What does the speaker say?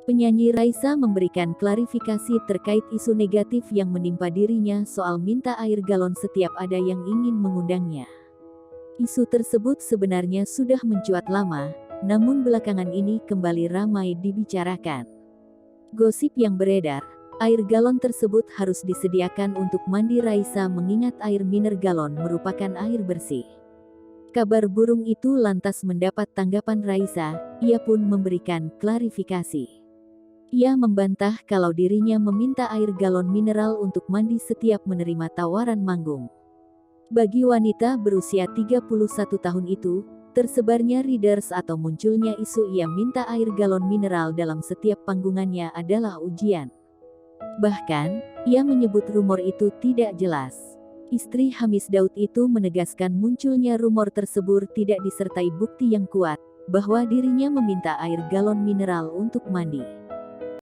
Penyanyi Raisa memberikan klarifikasi terkait isu negatif yang menimpa dirinya soal minta air galon setiap ada yang ingin mengundangnya. Isu tersebut sebenarnya sudah mencuat lama, namun belakangan ini kembali ramai dibicarakan. Gosip yang beredar, air galon tersebut harus disediakan untuk mandi Raisa mengingat air mineral galon merupakan air bersih. Kabar burung itu lantas mendapat tanggapan Raisa, ia pun memberikan klarifikasi. Ia membantah kalau dirinya meminta air galon mineral untuk mandi setiap menerima tawaran manggung. Bagi wanita berusia 31 tahun itu, tersebarnya readers atau munculnya isu ia minta air galon mineral dalam setiap panggungannya adalah ujian. Bahkan, ia menyebut rumor itu tidak jelas. Istri Hamis Daud itu menegaskan munculnya rumor tersebut tidak disertai bukti yang kuat, bahwa dirinya meminta air galon mineral untuk mandi.